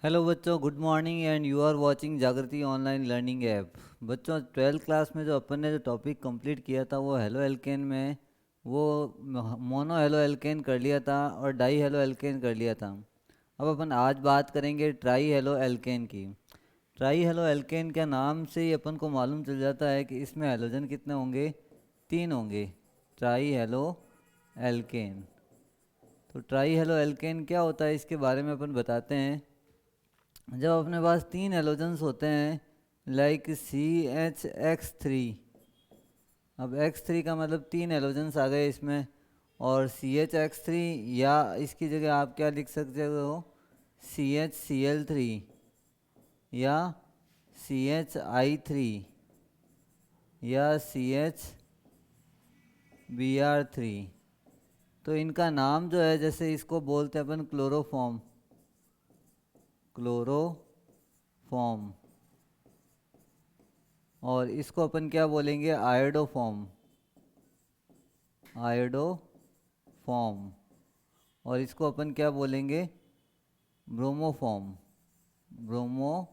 Hello बच्चों, good morning and you are watching Jagriti online learning app. बच्चों, 12th class में जो अपन ने जो टॉपिक कंप्लीट किया था वो हेलो एल्केन में वो मोनो हेलो एल्केन कर लिया था और डाई हेलो एल्केन कर लिया था। अब अपन आज बात करेंगे ट्राई हेलो एल्केन की। ट्राई हेलो एल्केन के नाम से ही अपन को मालूम चल जाता है कि इसमें हेलोजन कितने होंगे, 3 होंगे। Try halo alkane. तो ट्राई हेलो एल्केन क्या होता है इसके बारे में अपन बताते हैं। जब अपने पास 3 हेलोजन्स होते हैं लाइक CH X3। अब X3 का मतलब 3 हेलोजन्स आ गए इसमें, और CH X3 या इसकी जगह आप क्या लिख सकते हो, CHCl3 या CHI3 या CHBr3। तो इनका नाम जो है, जैसे इसको बोलते हैं अपन क्लोरोफॉर्म, क्लोरोफॉर्म। और इसको अपन क्या बोलेंगे, आयोडोफॉर्म, आयोडोफॉर्म। और इसको अपन क्या बोलेंगे, ब्रोमोफॉर्म, ब्रोमोफॉर्म।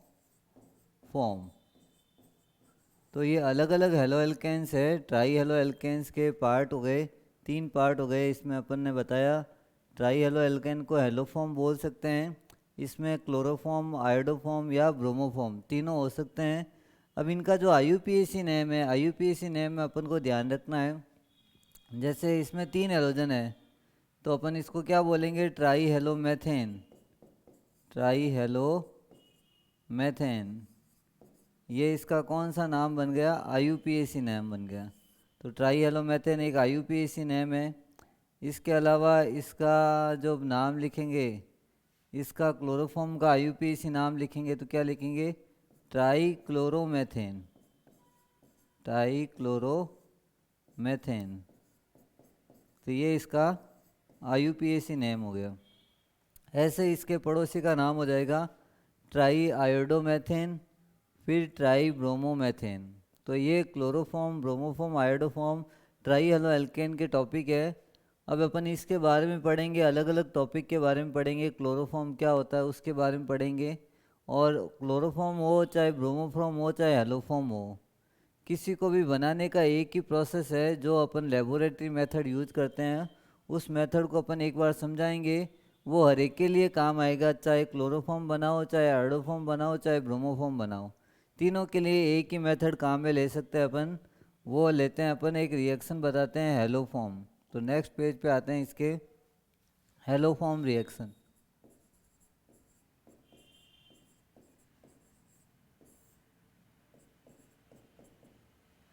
तो ये अलग अलग हेलो एल्केन्स है। ट्राई हेलो एल्केन्स के पार्ट हो गए, 3 पार्ट हो गए इसमें। अपन ने बताया ट्राई हेलो एल्केन को हेलोफॉर्म बोल सकते हैं। इसमें क्लोरोफॉर्म, आयोडोफॉर्म या ब्रोमोफॉर्म तीनों हो सकते हैं। अब इनका जो IUPAC नेम है, IUPAC नेम में अपन को ध्यान रखना है। जैसे इसमें 3 हेलोजन है तो अपन इसको क्या बोलेंगे, try hello methane, try hello methane. ये इसका कौन सा नाम बन गया, IUPAC नेम बन गया। तो ट्राई हेलो मैथेन एक IUPAC नेम है। इसके अलावा इसका जो नाम लिखेंगे, इसका क्लोरोफॉर्म का IUPAC नाम लिखेंगे तो क्या लिखेंगे, ट्राई क्लोरोमेथेन, ट्राई क्लोरोमेथेन। तो ये इसका IUPAC नेम हो गया। ऐसे इसके पड़ोसी का नाम हो जाएगा ट्राई आयोडोमेथेन, फिर ट्राई ब्रोमोमेथेन। तो ये chloroform, bromoform, iodoform, try halo alkane के टॉपिक है। अब अपन इसके बारे में पढ़ेंगे, अलग अलग टॉपिक के बारे में पढ़ेंगे। क्लोरोफॉर्म क्या होता है उसके बारे में पढ़ेंगे। और क्लोरोफॉर्म हो चाहे ब्रोमोफॉर्म हो चाहे हेलोफॉर्म हो, किसी को भी बनाने का एक ही प्रोसेस है जो अपन लेबोरेटरी मेथड यूज करते हैं। उस मेथड को अपन एक बार समझाएंगे, वो हर एक के लिए काम आएगा। चाहे क्लोरोफॉर्म बनाओ, चाहे आयोडोफॉर्म बनाओ, चाहे ब्रोमोफॉर्म बनाओ, तीनों के लिए एक ही मेथड काम में ले सकते हैं अपन। वो लेते हैं अपन, एक रिएक्शन बताते हैं हेलोफॉर्म। तो नेक्स्ट पेज पे आते हैं इसके, हेलोफॉर्म रिएक्शन।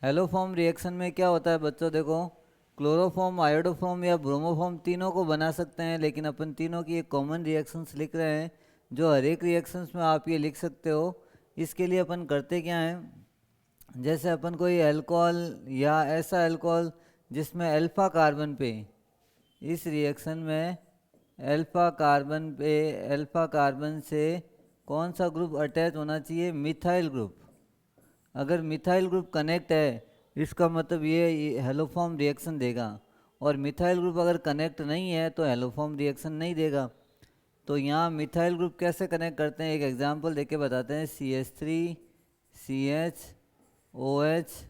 हेलोफॉर्म रिएक्शन में क्या होता है बच्चों, देखो, क्लोरोफॉर्म, आयोडोफॉर्म या ब्रोमोफॉर्म तीनों को बना सकते हैं, लेकिन अपन तीनों की एक कॉमन रिएक्शंस लिख रहे हैं जो हर एक रिएक्शंस में आप ये लिख सकते हो। इसके लिए अपन करते क्या हैं, जैसे अपन कोई अल्कोहल या ऐसा अल्कोहल जिसमें अल्फा कार्बन पे, इस रिएक्शन में अल्फा कार्बन पे, अल्फा कार्बन से कौन सा ग्रुप अटैच होना चाहिए, मिथाइल ग्रुप। अगर मिथाइल ग्रुप कनेक्ट है इसका मतलब ये हेलोफॉर्म रिएक्शन देगा। और मिथाइल ग्रुप अगर कनेक्ट नहीं है तो हेलोफॉर्म रिएक्शन नहीं देगा। तो यहाँ मिथाइल ग्रुप कैसे कनेक्ट करते हैं, एक एग्जांपल देके बताते हैं। CH3CHOH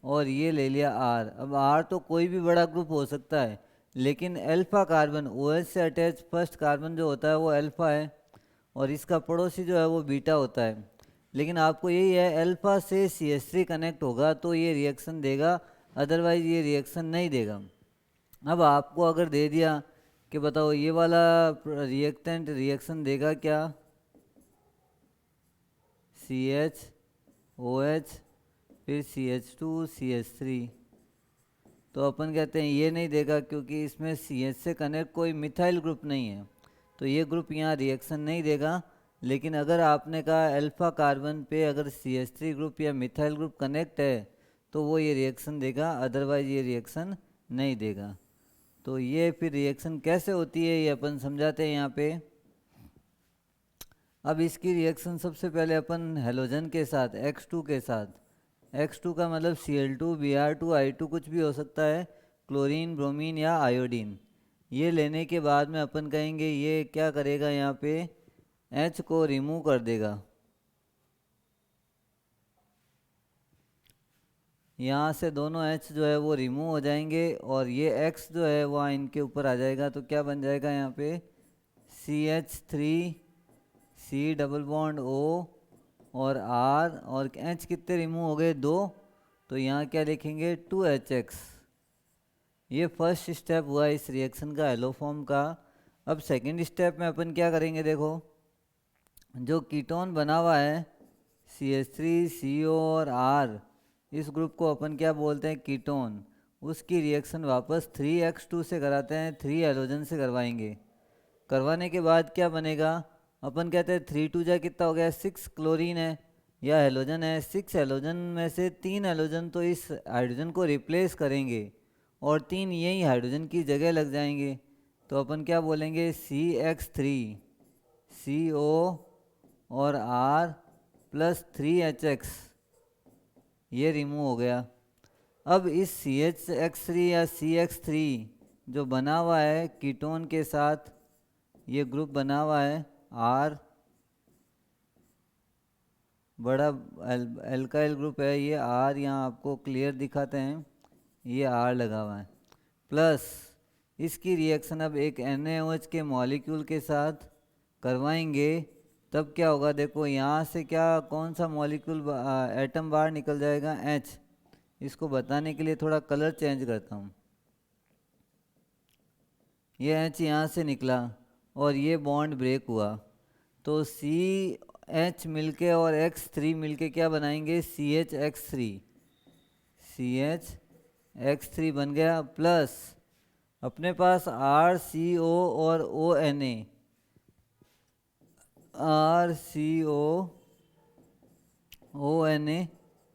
और ये ले लिया R। अब R तो कोई भी बड़ा ग्रुप हो सकता है, लेकिन अल्फा कार्बन OH से अटैच फर्स्ट कार्बन जो होता है वो अल्फा है, और इसका पड़ोसी जो है वो बीटा होता है। लेकिन आपको यही है, अल्फा से CH3 कनेक्ट होगा तो ये रिएक्शन देगा, अदरवाइज ये रिएक्शन नहीं देगा। अब आपको अगर दे दिया कि बताओ ये वाला रिएक्टेंट रिएक्शन देगा क्या, CHOH फिर CH2CH3, तो अपन कहते हैं ये नहीं देगा क्योंकि इसमें CH से कनेक्ट कोई मिथाइल ग्रुप नहीं है, तो ये ग्रुप यहाँ रिएक्शन नहीं देगा। लेकिन अगर आपने कहा अल्फा कार्बन पे अगर CH3 ग्रुप या मिथाइल ग्रुप कनेक्ट है तो वो ये रिएक्शन देगा, अदरवाइज ये रिएक्शन नहीं देगा। तो ये फिर रिएक्शन कैसे होती है ये अपन समझाते हैं यहाँ पे। अब इसकी रिएक्शन सबसे पहले अपन हेलोजन के साथ, X2 के साथ, X2 का मतलब Cl2 Br2 I2 कुछ भी हो सकता है, क्लोरीन, ब्रोमीन या आयोडीन। ये लेने के बाद में अपन कहेंगे ये क्या करेगा, यहाँ पे H को रिमूव कर देगा। यहाँ से दोनों H जो है वो रिमूव हो जाएंगे और ये X जो है वहाँ इनके ऊपर आ जाएगा। तो क्या बन जाएगा यहाँ पे CH3 C double bond O और R और H कितने रिमूव हो गए 2। तो यहाँ क्या लिखेंगे 2HX। ये फर्स्ट स्टेप हुआ इस रिएक्शन का एलोफॉर्म का। अब सेकंड स्टेप में अपन क्या करेंगे, देखो जो कीटोन बना हुआ है CH3 CO और R, इस ग्रुप को अपन क्या बोलते हैं कीटोन। उसकी रिएक्शन वापस 3X2 से कराते हैं, 3 हैलोजन से करवाएंगे। करवाने के बाद क्या बनेगा, अपन कहते हैं 3 2 जा कितना हो गया 6 क्लोरीन है या हैलोजन है। 6 हैलोजन में से 3 हैलोजन तो इस हाइड्रोजन को रिप्लेस करेंगे और 3 यही हाइड्रोजन की जगह लग जाएंगे। तो अपन क्या बोलेंगे CX3 CO और R प्लस 3HX, ये रिमूव हो गया। अब इस CHX3 या CX3 जो बना हुआ है कीटोन के साथ, ये ग्रुप बना हुआ है R, बड़ा एल्काइल ग्रुप है ये R, यहाँ आपको क्लियर दिखाते हैं, ये R लगा हुआ है। प्लस इसकी रिएक्शन अब एक NaOH के मॉलिक्यूल के साथ करवाएंगे। तब क्या होगा, देखो यहाँ से क्या कौन सा मॉलिक्यूल एटम बाहर निकल जाएगा H। इसको बताने के लिए थोड़ा कलर चेंज करता हूँ। ये H यहाँ से निकला और ये बॉन्ड ब्रेक हुआ, तो CH मिलके और X3 मिलके क्या बनाएंगे CHX3। CHX3 बन गया। प्लस अपने पास RCO और ONA, RCOONA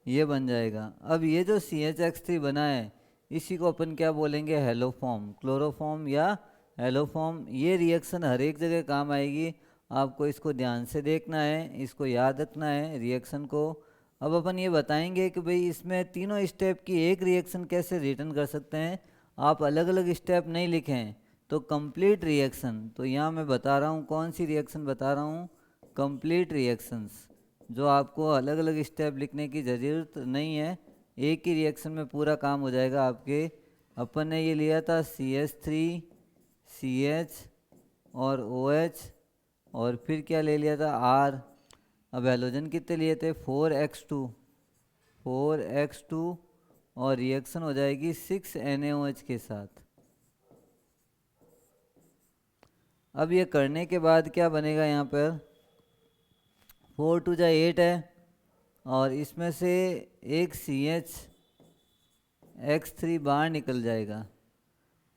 ये बन जाएगा। अब ये जो CHX3 बना है इसी को अपन क्या बोलेंगे हेलोफॉर्म, क्लोरोफॉर्म या हेलोफॉर्म। ये रिएक्शन हर एक जगह काम आएगी, आपको इसको ध्यान से देखना है, इसको याद रखना है रिएक्शन को। अब अपन ये बताएंगे कि भाई इसमें तीनों स्टेप की एक रिएक्शन कैसे रिटर्न कर सकते हैं। आप अलग अलग स्टेप नहीं लिखें तो कंप्लीट रिएक्शन, तो यहाँ मैं बता रहा हूँ कौन सी रिएक्शन बता रहा हूँ, कंप्लीट रिएक्शंस, जो आपको अलग अलग स्टेप लिखने की ज़रूरत नहीं है, एक ही रिएक्शन में पूरा काम हो जाएगा आपके। अपन ने ये लिया था CH3 CH और OH और फिर क्या ले लिया था R। अब हैलोजन कितने लिए थे 4x2 और रिएक्शन हो जाएगी 6 NaOH के साथ। अब ये करने के बाद क्या बनेगा, यहाँ पर 4 2 जा 8 है और इसमें से एक CHX3 बाहर निकल जाएगा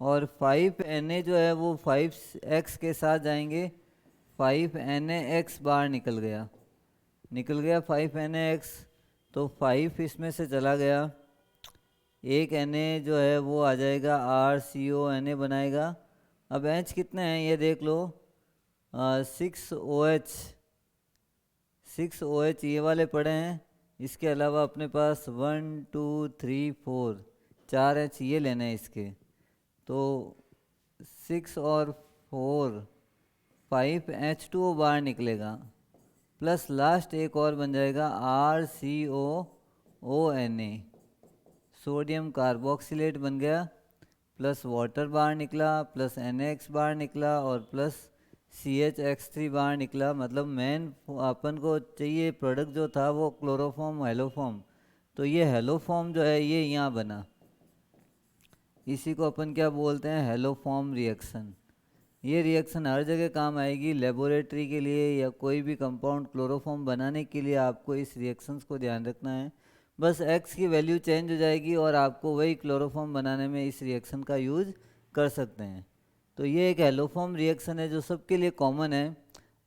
और 5 Na जो है वो 5x के साथ जाएंगे। 5 NaX बाहर निकल गया 5 NaX, तो 5 इसमें से चला गया, एक Na जो है वो आ जाएगा RCONA बनाएगा। अब H कितने हैं ये देख लो, 6OH ये वाले पड़े हैं। इसके अलावा अपने पास 1 2 3 4 4 H ये लेने हैं इसके, तो 6 और 4 5 H2O बाहर निकलेगा, प्लस लास्ट एक और बन जाएगा RCOONA, सोडियम कार्बोक्सिलेट बन गया, प्लस वाटर बाहर निकला, प्लस NaX बाहर निकला और प्लस CHX3 बाहर निकला। मतलब मेन अपन को चाहिए प्रोडक्ट जो था वो क्लोरोफॉर्म हेलोफॉर्म, तो ये हेलोफॉर्म जो है ये यहाँ बना, इसी को अपन क्या बोलते हैं हेलोफॉर्म रिएक्शन। ये रिएक्शन हर जगह काम आएगी, लेबोरेटरी के लिए या कोई भी कंपाउंड क्लोरोफॉर्म बनाने के लिए आपको इस रिएक्शंस को ध्यान रखना है। बस X की वैल्यू चेंज हो जाएगी और आपको वही क्लोरोफॉर्म बनाने में इस रिएक्शन का यूज कर सकते हैं। तो ये एक हेलोफॉर्म रिएक्शन है जो सबके लिए कॉमन है।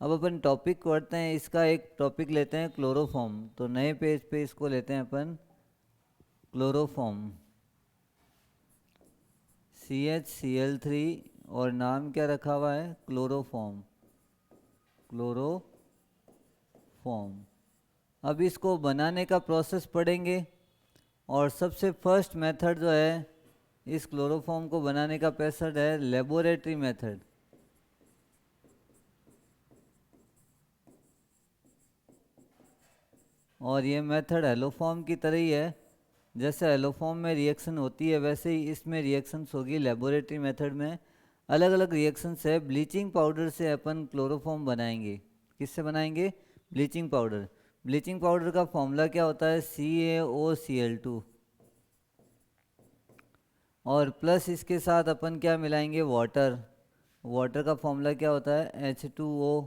अब अपन टॉपिक पढ़ते हैं, इसका एक टॉपिक लेते हैं क्लोरोफॉर्म। तो नए पेज पे इसको लेते हैं अपन क्लोरोफॉर्म, CHCl3 और नाम क्या रखा हुआ है क्लोरोफॉर्म। अब इसको बनाने का प्रोसेस पढ़ेंगे और सबसे फर्स्ट मेथड जो है इस क्लोरोफॉर्म को बनाने का मेथड है लेबोरेटरी मेथड। और ये मेथड हेलोफॉर्म की तरह ही है। जैसे हेलोफॉर्म में रिएक्शन होती है वैसे ही इसमें रिएक्शंस होगी लेबोरेटरी मेथड में। अलग अलग रिएक्शंस है। ब्लीचिंग पाउडर से अपन क्लोरोफॉर्म बनाएंगे। किससे बनाएंगे? Bleaching powder. ब्लीचिंग पाउडर का फॉर्मूला क्या होता है? CaOCl2। और प्लस इसके साथ अपन क्या मिलाएंगे? वाटर। वाटर का फॉर्मूला क्या होता है? H2O।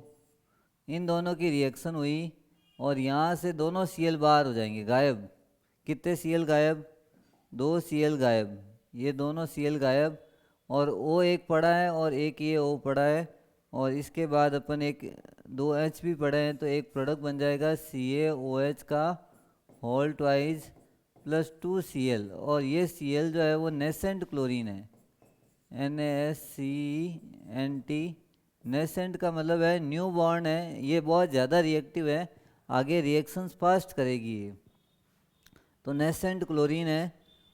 इन दोनों की रिएक्शन हुई और यहाँ से दोनों Cl बाहर हो जाएंगे, गायब। कितने Cl गायब? 2 Cl गायब। ये दोनों Cl गायब और O एक पड़ा है और एक ये O पड़ा है। और इसके बाद अपन एक 2H भी पड़े हैं, तो एक प्रोडक्ट बन जाएगा CaOH का होल ट्वाइस प्लस 2Cl। और ये Cl जो है वो नेसेंट क्लोरीन है, NaCN नेसेंट का मतलब है न्यू बॉर्न है। ये बहुत ज़्यादा रिएक्टिव है, आगे रिएक्शंस फास्ट करेगी ये। तो नेसेंट क्लोरीन है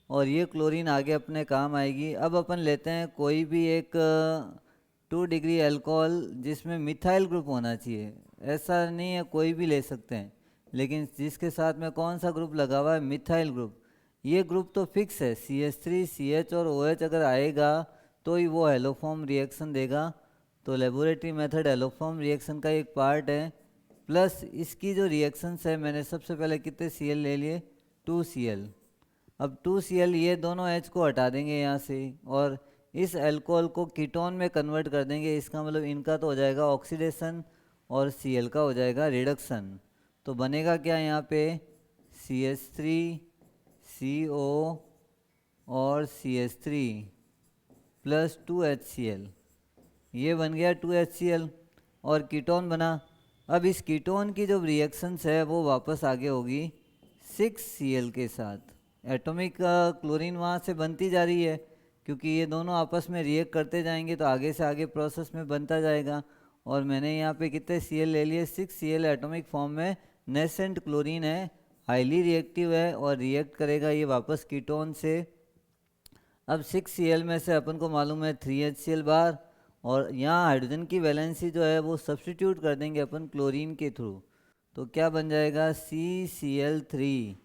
और ये क्लोरीन आगे अपने काम आएगी। अब अपन लेते हैं कोई भी एक 2 डिग्री अल्कोहल जिसमें मिथाइल ग्रुप होना चाहिए। ऐसा नहीं है, कोई भी ले सकते हैं, लेकिन जिसके साथ में कौन सा ग्रुप लगा हुआ है? Methyl group. ये ग्रुप तो फिक्स है, CH3 CH और OH अगर आएगा तो ही वो हेलोफॉर्म रिएक्शन देगा। तो लेबोरेटरी मेथड हेलोफॉर्म रिएक्शन का एक पार्ट है। प्लस इसकी जो रिएक्शंस है, मैंने सबसे पहले कितने Cl ले लिए? 2Cl। अब 2Cl ये दोनों H को हटा देंगे यहाँ से और इस अल्कोहल को कीटोन में कन्वर्ट कर देंगे। इसका मतलब इनका तो हो जाएगा ऑक्सीडेशन और Cl का हो जाएगा रिडक्शन। तो बनेगा क्या यहाँ पे? CH3 CO और CH3 प्लस 2HCl। ये बन गया 2HCl और कीटोन बना। अब इस कीटोन की जो रिएक्शंस है वो वापस आगे होगी 6Cl के साथ। एटॉमिक क्लोरीन वहाँ से बनती जा रही है, क्योंकि ये दोनों आपस में रिएक्ट करते जाएंगे तो आगे से आगे प्रोसेस में बनता जाएगा। और मैंने यहाँ पे कितने Cl ले लिए? 6Cl एटॉमिक फॉर्म में नेसेंट क्लोरीन है, हाईली रिएक्टिव है और रिएक्ट करेगा ये वापस कीटोन से। अब 6Cl में से अपन को मालूम है 3HCl बार, और यहाँ हाइड्रोजन की वैलेंसी जो है वो सब्स्टिट्यूट कर देंगे अपन क्लोरीन के थ्रू। तो क्या बन जाएगा? CCl3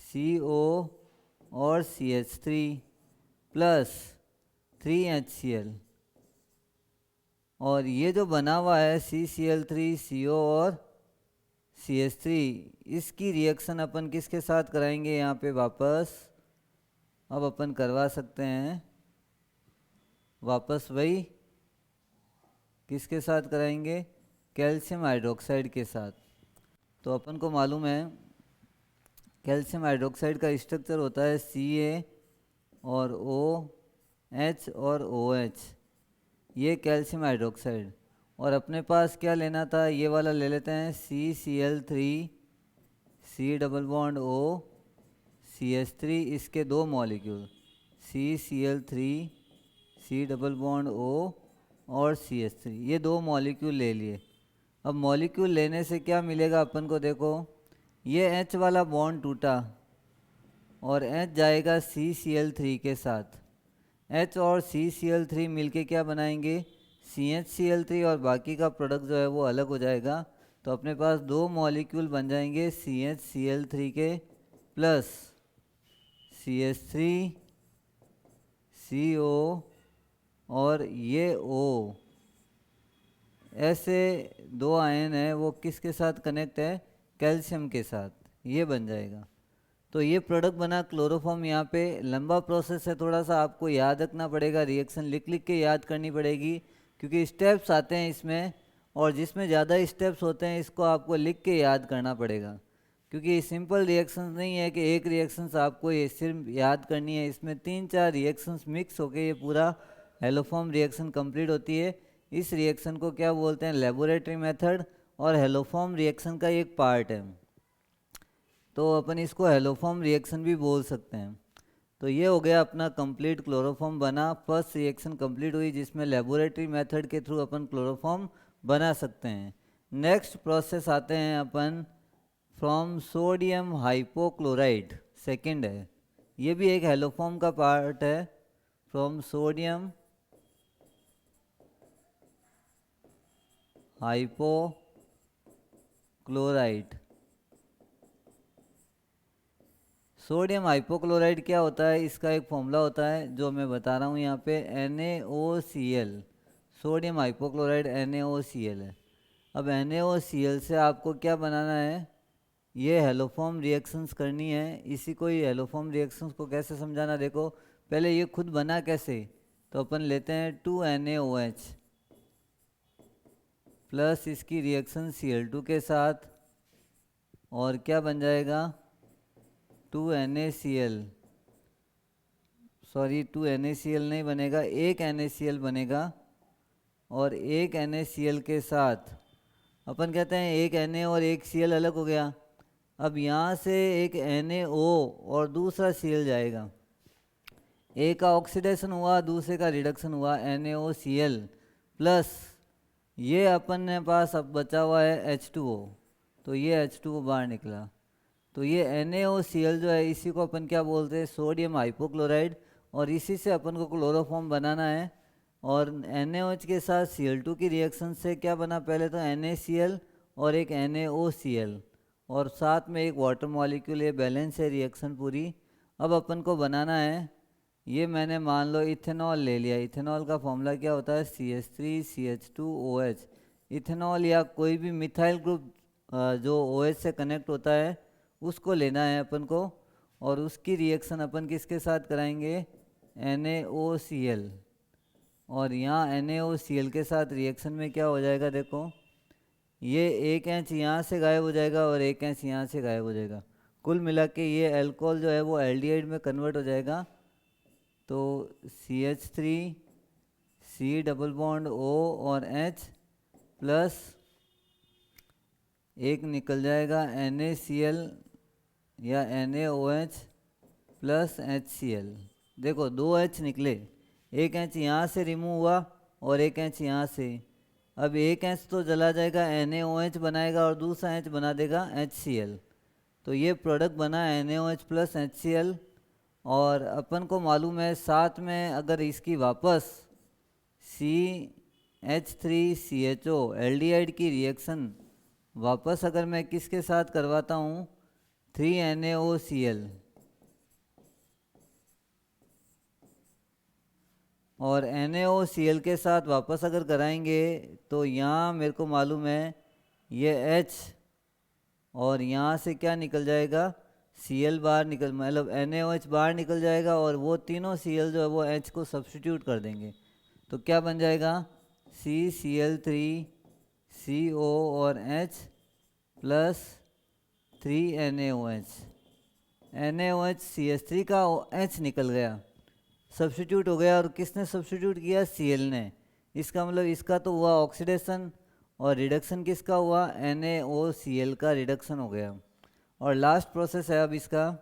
CO और CH3 प्लस 3HCl। और ये जो बना हुआ है CCl3 CO और CH3, इसकी रिएक्शन अपन किसके साथ कराएंगे यहाँ पे वापस? अब अपन करवा सकते हैं वापस वही, किसके साथ कराएंगे? कैल्शियम हाइड्रोक्साइड के साथ। तो अपन को मालूम है कैल्शियम हाइड्रोक्साइड का स्ट्रक्चर होता है Ca और OH और OH। ये कैल्शियम हाइड्रोक्साइड। और अपने पास क्या लेना था? ये वाला ले लेते हैं CCl3 C double bond O CH3, इसके दो molecule CCl3 C double bond O और CH3, ये दो मॉलिक्यूल ले लिए। अब मॉलिक्यूल लेने से क्या मिलेगा अपन को? देखो, ये H वाला बॉन्ड टूटा और H जाएगा CCl3 के साथ। H और CCl3 मिलके क्या बनाएंगे? CHCl3, और बाकी का प्रोडक्ट जो है वो अलग हो जाएगा। तो अपने पास दो मॉलिक्यूल बन जाएंगे CHCl3 के प्लस CH3 CO और ये O। ऐसे दो आयन है वो किसके साथ कनेक्ट है? कैल्शियम के साथ। ये बन जाएगा। तो ये प्रोडक्ट बना क्लोरोफॉर्म। यहाँ पे लंबा प्रोसेस है, थोड़ा सा आपको याद रखना पड़ेगा, रिएक्शन लिख लिख के याद करनी पड़ेगी, क्योंकि स्टेप्स आते हैं इसमें, और जिसमें ज़्यादा स्टेप्स होते हैं इसको आपको लिख के याद करना पड़ेगा, क्योंकि सिंपल रिएक्शंस नहीं है कि एक रिएक्शंस आपको ये सिर्फ याद करनी है। इसमें 3-4 रिएक्शंस मिक्स होके ये पूरा हेलोफॉर्म रिएक्शन कंप्लीट होती है। इस रिएक्शन को क्या बोलते हैं? लेबोरेटरी मेथड, और हेलोफॉर्म रिएक्शन का एक पार्ट है, तो अपन इसको हेलोफॉर्म रिएक्शन भी बोल सकते हैं। तो ये हो गया अपना कंप्लीट क्लोरोफॉर्म बना। फर्स्ट रिएक्शन कंप्लीट हुई जिसमें लेबोरेटरी मेथड के थ्रू अपन क्लोरोफॉर्म बना सकते हैं। नेक्स्ट प्रोसेस आते हैं अपन फ्रॉम सोडियम हाइपोक्लोराइड, सेकंड है, ये भी एक हेलोफॉर्म का पार्ट है। From sodium hypochlorite, sodium hypochlorite क्या होता है, इसका एक फॉर्मूला होता है जो मैं बता रहा हूँ यहाँ पे, NaOCl। सोडियम हाइपोक्लोराइड NaOCl है। अब NaOCl से आपको क्या बनाना है, ये हेलोफॉर्म रिएक्शंस करनी है। इसी को ही हेलोफॉर्म रिएक्शंस को कैसे समझाना, देखो पहले ये खुद बना कैसे, तो अपन लेते हैं 2NaOH प्लस इसकी रिएक्शन Cl2 के साथ, और क्या बन जाएगा 2NaCl, सॉरी 2NaCl नहीं बनेगा, एक NaCl बनेगा। और एक NaCl के साथ अपन कहते हैं एक Na और एक Cl अलग हो गया। अब यहाँ से एक NaO और दूसरा Cl जाएगा, एक का ऑक्सीडेशन हुआ दूसरे का रिडक्शन हुआ, NaOCl प्लस ये अपन ने पास अब बचा हुआ है H2O, तो ये H2O बाहर निकला। तो ये NaOCl जो है इसी को अपन क्या बोलते हैं, सोडियम हाइपोक्लोराइड, और इसी से अपन को क्लोरोफॉर्म बनाना है। और NaOH के साथ Cl2 की रिएक्शन से क्या बना, पहले तो NaCl और एक NaOCl, और साथ में एक वाटर मॉलिक्यूल, ये बैलेंस है रिएक्शन पूरी। अब अपन को बनाना है, ये मैंने मान लो इथेनॉल ले लिया। इथेनॉल का फॉर्मूला क्या होता है, CH3CH2OH। इथेनॉल या कोई भी मिथाइल ग्रुप जो OH से कनेक्ट होता है उसको लेना है अपन को, और उसकी रिएक्शन अपन किसके साथ कराएंगे, NaOCl। और यहाँ NaOCl के साथ रिएक्शन में क्या हो जाएगा, देखो ये एक इंच यहाँ से गायब हो जाएगा और एक इंच यहाँ से गायब हो जाएगा। कुल मिला के ये अल्कोहल जो है वो एल्डिहाइड में कन्वर्ट हो जाएगा। तो CH3 C double bond O और H प्लस एक निकल जाएगा NaCl या NaOH प्लस HCl। देखो दो H निकले, एक H यहाँ से रिमूव हुआ और एक H यहाँ से। अब एक H तो जला जाएगा, NaOH बनाएगा और दूसरा H बना देगा HCl। तो ये प्रोडक्ट बना NaOH प्लस HCl। और अपन को मालूम है साथ में अगर इसकी वापस CH3CHO एल्डिहाइड की रिएक्शन वापस अगर मैं किसके साथ करवाता हूँ, 3NaOCl, और NaOCl के साथ वापस अगर कराएंगे तो यहाँ मेरे को मालूम है ये H, और यहाँ से क्या निकल जाएगा, Cl बाहर निकल, मतलब NaOH बाहर निकल जाएगा, और वो तीनों Cl जो है वो H को सब्स्टिट्यूट कर देंगे। तो क्या बन जाएगा, CCl3CO और H plus 3NaOH। NaOH CH3 का H निकल गया, सब्स्टिट्यूट हो गया। और किसने सब्स्टिट्यूट किया, Cl ने। इसका मतलब इसका तो हुआ ऑक्सीडेशन, और रिडक्शन किसका हुआ, NaOCl का रिडक्शन हो गया। और लास्ट प्रोसेस है अब इसका,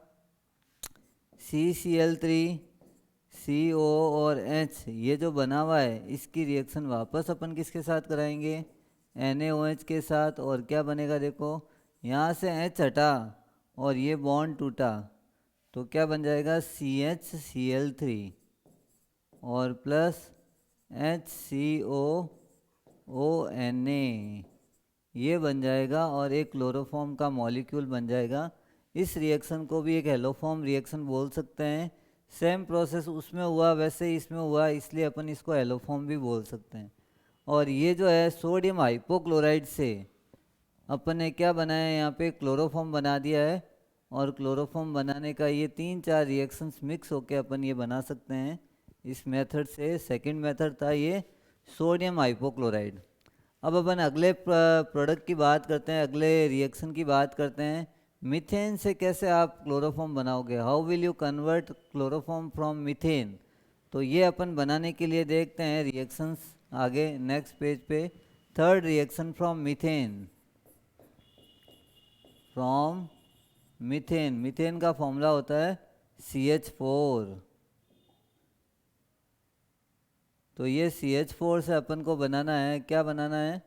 CCl3CO और H ये जो बना हुआ है इसकी रिएक्शन वापस अपन किसके साथ कराएंगे, NaOH के साथ। और क्या बनेगा, देखो यहाँ से H हटा और ये बॉन्ड टूटा, तो क्या बन जाएगा, CHCl3 और प्लस HCOONA, ये बन जाएगा और एक क्लोरोफॉर्म का मॉलिक्यूल बन जाएगा। इस रिएक्शन को भी एक हेलोफॉर्म रिएक्शन बोल सकते हैं। सेम प्रोसेस उसमें हुआ वैसे ही इसमें हुआ, इसलिए अपन इसको हेलोफॉर्म भी बोल सकते हैं। और ये जो है सोडियम हाइपोक्लोराइड से अपन ने क्या बनाया है, यहाँ पे क्लोरोफॉर्म बना दिया है। और क्लोरोफॉर्म बनाने का ये 3-4 रिएक्शंस मिक्स होके अपन ये बना सकते हैं इस मेथड से। सेकंड मेथड था ये सोडियम हाइपोक्लोराइड। अब अपन अगले प्रोडक्ट की बात करते हैं, अगले रिएक्शन की बात करते हैं। मीथेन से कैसे आप क्लोरोफॉर्म बनाओगे, how will you convert chloroform from methane. तो ये अपन बनाने के लिए देखते हैं रिएक्शंस आगे नेक्स्ट पेज पे। Third reaction from methane, from methane. Methane का फॉर्मूला होता है CH4। तो ये CH4 से अपन को बनाना है, क्या बनाना है,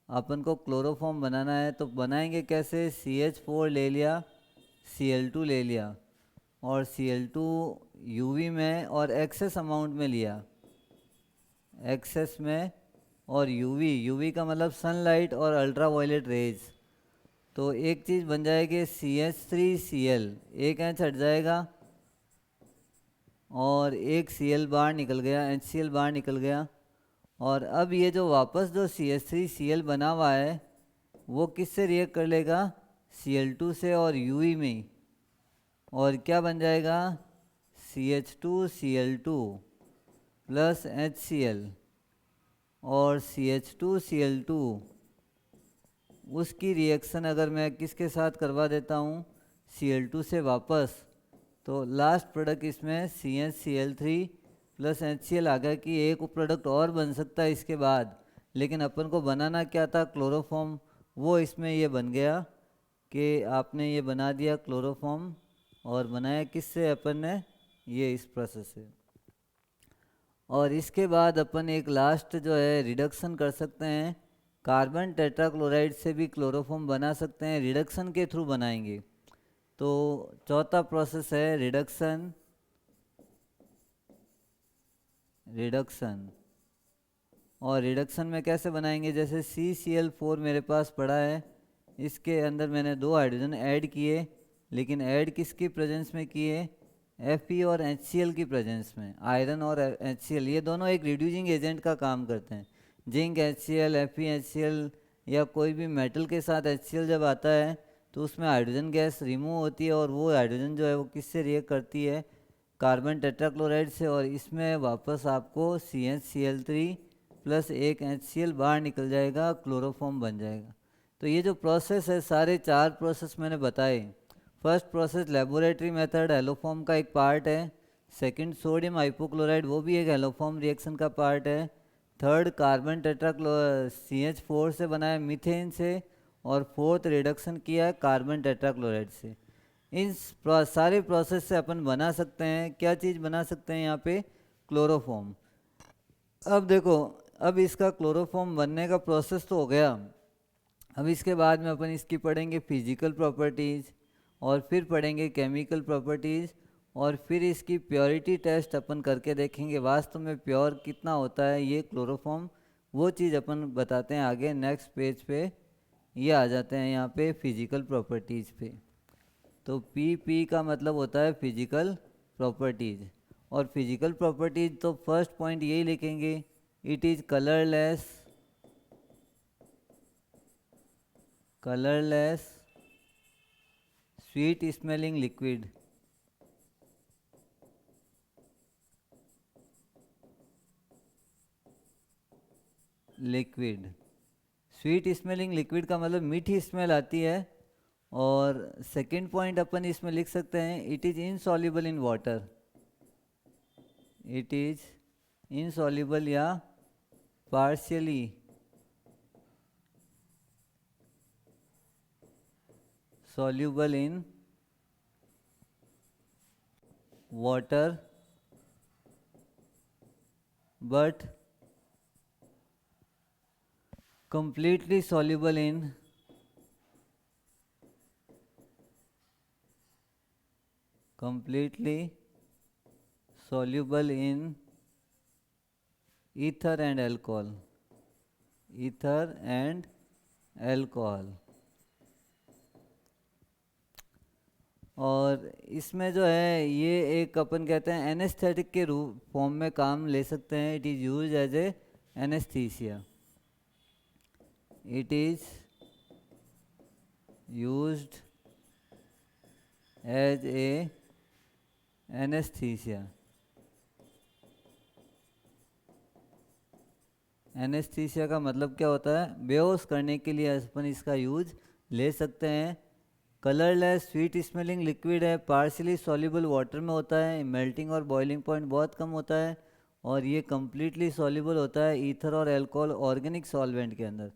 अपन को क्लोरोफॉर्म बनाना है। तो बनाएंगे कैसे, CH4 ले लिया, Cl2 ले लिया, और Cl2 UV में और एक्सेस अमाउंट में लिया, एक्सेस में। और UV का मतलब सनलाइट और अल्ट्रा वायलेट रेज। तो एक चीज़ बन जाएगी CH3Cl, एक H हट जाएगा और एक Cl बाहर निकल गया, HCl बाहर निकल गया। और अब ये जो वापस जो CH3Cl बना हुआ है वो किससे रिएक्ट कर लेगा, Cl2 से और UE में, और क्या बन जाएगा CH2Cl2 प्लस HCl, और CH2Cl2 उसकी रिएक्शन अगर मैं किसके साथ करवा देता हूँ Cl2 से वापस, तो लास्ट प्रोडक्ट इसमें CH Cl3 प्लस HCl आ गया कि एक प्रोडक्ट और बन सकता है इसके बाद, लेकिन अपन को बनाना क्या था, क्लोरोफॉर्म। वो इसमें ये बन गया कि आपने ये बना दिया क्लोरोफॉर्म, और बनाया किससे अपन ने, ये इस प्रोसेस से। और इसके बाद अपन एक लास्ट जो है रिडक्शन कर सकते हैं, कार्बन टेट्राक्लोराइड से भी क्लोरोफॉर्म बना सकते हैं, रिडक्शन के थ्रू बनाएंगे। तो चौथा प्रोसेस है रिडक्शन। और रिडक्शन में कैसे बनाएंगे, जैसे CCl4 मेरे पास पड़ा है, इसके अंदर मैंने 2 हाइड्रोजन ऐड किए, लेकिन ऐड किसकी प्रेजेंस में किए, Fe और HCl की प्रेजेंस में। आयरन और HCl ये दोनों एक रिड्यूसिंग एजेंट का काम करते हैं। जिंक HCl, Fe HCl या कोई भी मेटल के साथ HCl जब आता है तो उसमें हाइड्रोजन गैस रिमूव होती है, और वो हाइड्रोजन जो है वो किससे रिएक्ट करती है, कार्बन टेट्राक्लोराइड से, और इसमें वापस आपको CH Cl3 प्लस एक HCl बाहर निकल जाएगा, क्लोरोफॉर्म बन जाएगा। तो ये जो प्रोसेस है, सारे 4 प्रोसेस मैंने बताए। First process laboratory method, haloform का एक पार्ट है। सेकंड सोडियम हाइपोक्लोराइड, वो भी एक हेलोफॉर्म रिएक्शन का पार्ट है। थर्ड कार्बन CH4 से बनाया मीथेन से, और फोर्थ रिडक्शन किया है कार्बन टेट्राक्लोराइड से। इन सारे प्रोसेस से अपन बना सकते हैं, क्या चीज़ बना सकते हैं यहाँ पे, क्लोरोफॉर्म। अब देखो, अब इसका क्लोरोफॉर्म बनने का प्रोसेस तो हो गया। अब इसके बाद में अपन इसकी पढ़ेंगे फिजिकल प्रॉपर्टीज़, और फिर पढ़ेंगे केमिकल प्रॉपर्टीज़, और फिर इसकी प्योरिटी टेस्ट अपन करके देखेंगे वास्तव में प्योर कितना होता है ये क्लोरोफॉर्म। वो चीज़ अपन बताते हैं आगे नेक्स्ट पेज पे। ये आ जाते हैं यहाँ पे फिजिकल प्रॉपर्टीज़ पे। तो पी का मतलब होता है फिजिकल प्रॉपर्टीज़। और फिजिकल प्रॉपर्टीज़ तो फर्स्ट पॉइंट यही लिखेंगे, it is colourless sweet smelling liquid. Sweet smelling liquid का मतलब मीठी स्मेल आती है। और सेकंड पॉइंट अपन इसमें लिख सकते हैं, it is insoluble in water. It is insoluble या partially soluble in water but completely soluble in ether and alcohol। और इसमें जो है ये एक अपन कहते हैं एनेस्थेटिक के रूप फॉर्म में काम ले सकते हैं। It is use as a anaesthesia. It is used as a anaesthesia. Anaesthesia का मतलब क्या होता है, बेहोश करने के लिए अपन इसका यूज ले सकते हैं। कलरलेस स्वीट स्मेलिंग लिक्विड है, पार्शियली सॉल्युबल वाटर में होता है, मेल्टिंग और बॉइलिंग पॉइंट बहुत कम होता है, और ये कम्प्लीटली सॉल्युबल होता है ईथर और अल्कोहल ऑर्गेनिक सॉल्वेंट के अंदर।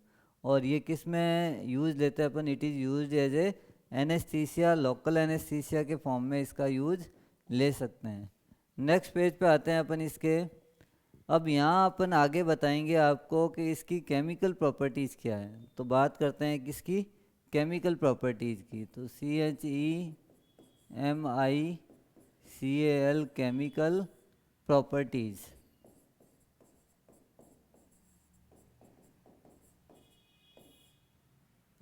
और ये किस में यूज़ लेते हैं अपन, it is use as a anaesthesia, local anaesthesia के फॉर्म में इसका यूज ले सकते हैं। नेक्स्ट पेज पे आते हैं अपन इसके। अब यहाँ अपन आगे बताएंगे आपको कि इसकी केमिकल प्रॉपर्टीज़ क्या है। तो बात करते हैं किसकी, केमिकल प्रॉपर्टीज़ की। तो CHEMICAL केमिकल प्रॉपर्टीज़।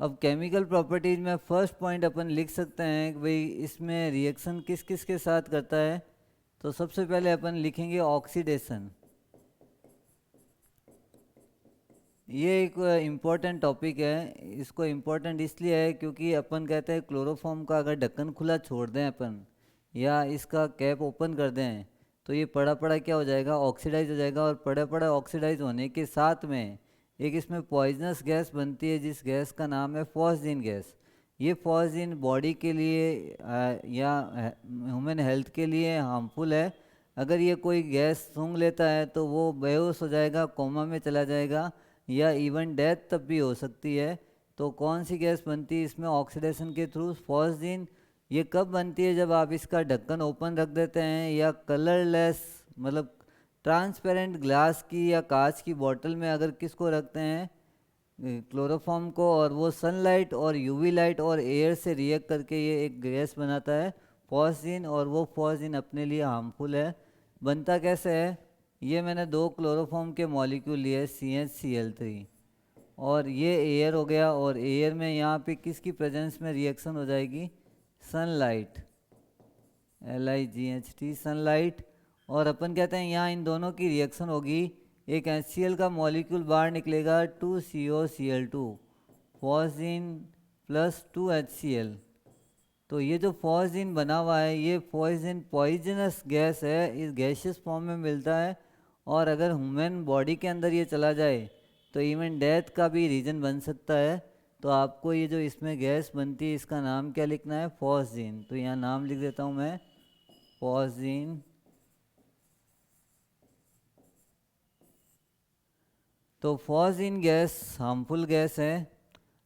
अब केमिकल प्रॉपर्टीज में फर्स्ट पॉइंट अपन लिख सकते हैं कि भाई इसमें रिएक्शन किस किस के साथ करता है। तो सबसे पहले अपन लिखेंगे ऑक्सीडेशन। ये एक इम्पॉर्टेंट टॉपिक है। इसको इम्पोर्टेंट इसलिए है क्योंकि अपन कहते हैं क्लोरोफॉर्म का अगर ढक्कन खुला छोड़ दें अपन या इसका कैप ओपन कर दें तो ये पड़ा पड़ा क्या हो जाएगा, ऑक्सीडाइज हो जाएगा। और पड़ा पड़ा ऑक्सीडाइज होने के साथ में एक इसमें पॉइजनस गैस बनती है जिस गैस का नाम है फॉस्जीन गैस। ये फॉस्जीन बॉडी के लिए या ह्यूमन हेल्थ के लिए हार्मफुल है। अगर ये कोई गैस सूंघ लेता है तो वो बेहोश हो जाएगा, कोमा में चला जाएगा या इवन डेथ तक भी हो सकती है। तो कौन सी गैस बनती है इसमें ऑक्सीडेशन के थ्रू, फॉस्जीन। ये कब बनती है, जब आप इसका ढक्कन ओपन रख देते हैं या कलरलेस मतलब ट्रांसपेरेंट ग्लास की या कांच की बोतल में अगर किसको रखते हैं क्लोरोफॉर्म को, और वो सनलाइट और यूवी लाइट और एयर से रिएक्ट करके ये एक गैस बनाता है फॉस्जीन। और वो फॉस्जीन अपने लिए हार्मफुल है। बनता कैसे है, ये मैंने दो क्लोरोफॉर्म के मॉलिक्यूल लिए CH Cl3 और ये एयर हो गया। और एयर में यहाँ पे किसकी प्रेजेंस में रिएक्शन हो जाएगी, सनलाइट, LiGHT, सनलाइट। और अपन कहते हैं यहाँ इन दोनों की रिएक्शन होगी, एक HCl का मॉलिक्यूल बाहर निकलेगा 2COCl2 फॉस्जीन प्लस 2HCl। तो ये जो फॉस्जीन बना हुआ है ये फॉस्जीन पॉइजनस गैस है, इस गैसियस फॉर्म में मिलता है। और अगर ह्यूमन बॉडी के अंदर ये चला जाए तो इवन डेथ का भी रीज़न बन सकता है। तो आपको ये जो इसमें गैस बनती है इसका नाम क्या लिखना है, फॉस्जीन। तो यहाँ नाम लिख देता हूँ मैं, फॉस्जीन। तो फॉस्जीन गैस हार्मफुल गैस है।